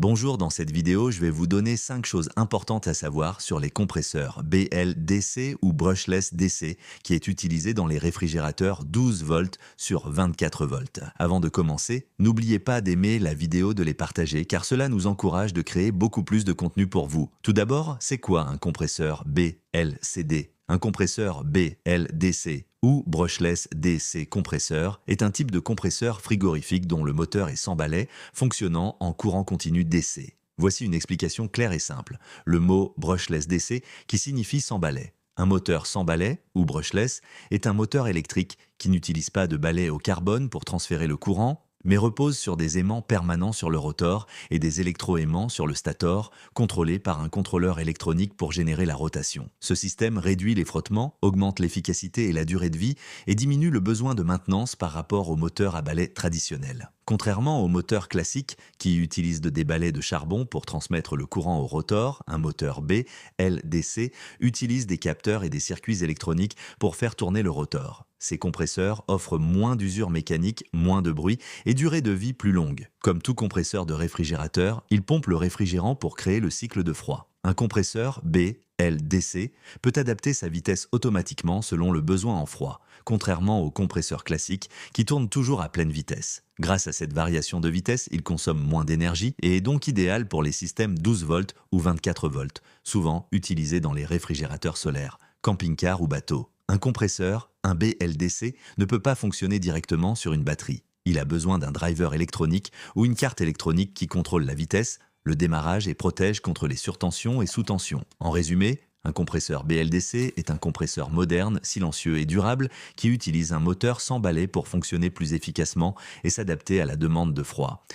Bonjour, dans cette vidéo, je vais vous donner 5 choses importantes à savoir sur les compresseurs BLDC ou brushless DC qui est utilisé dans les réfrigérateurs 12 volts sur 24 volts. Avant de commencer, n'oubliez pas d'aimer la vidéo, de les partager car cela nous encourage de créer beaucoup plus de contenu pour vous. Tout d'abord, c'est quoi un compresseur BLCD? Un compresseur BLDC ou brushless DC compresseur est un type de compresseur frigorifique dont le moteur est sans balai, fonctionnant en courant continu DC. Voici une explication claire et simple. Le mot brushless DC qui signifie sans balai. Un moteur sans balai, ou brushless, est un moteur électrique qui n'utilise pas de balai au carbone pour transférer le courant, mais repose sur des aimants permanents sur le rotor et des électroaimants sur le stator, contrôlés par un contrôleur électronique pour générer la rotation. Ce système réduit les frottements, augmente l'efficacité et la durée de vie et diminue le besoin de maintenance par rapport aux moteurs à balai traditionnels. Contrairement aux moteurs classiques qui utilisent des balais de charbon pour transmettre le courant au rotor, un moteur B, LDC, utilise des capteurs et des circuits électroniques pour faire tourner le rotor. Ces compresseurs offrent moins d'usure mécanique, moins de bruit et durée de vie plus longue. Comme tout compresseur de réfrigérateur, il pompe le réfrigérant pour créer le cycle de froid. Un compresseur BLDC peut adapter sa vitesse automatiquement selon le besoin en froid, contrairement aux compresseurs classiques qui tournent toujours à pleine vitesse. Grâce à cette variation de vitesse, il consomme moins d'énergie et est donc idéal pour les systèmes 12 volts ou 24 volts, souvent utilisés dans les réfrigérateurs solaires, camping-cars ou bateaux. Un compresseur, un BLDC, ne peut pas fonctionner directement sur une batterie. Il a besoin d'un driver électronique ou une carte électronique qui contrôle la vitesse, le démarrage et protège contre les surtensions et sous-tensions. En résumé, un compresseur BLDC est un compresseur moderne, silencieux et durable qui utilise un moteur sans balai pour fonctionner plus efficacement et s'adapter à la demande de froid.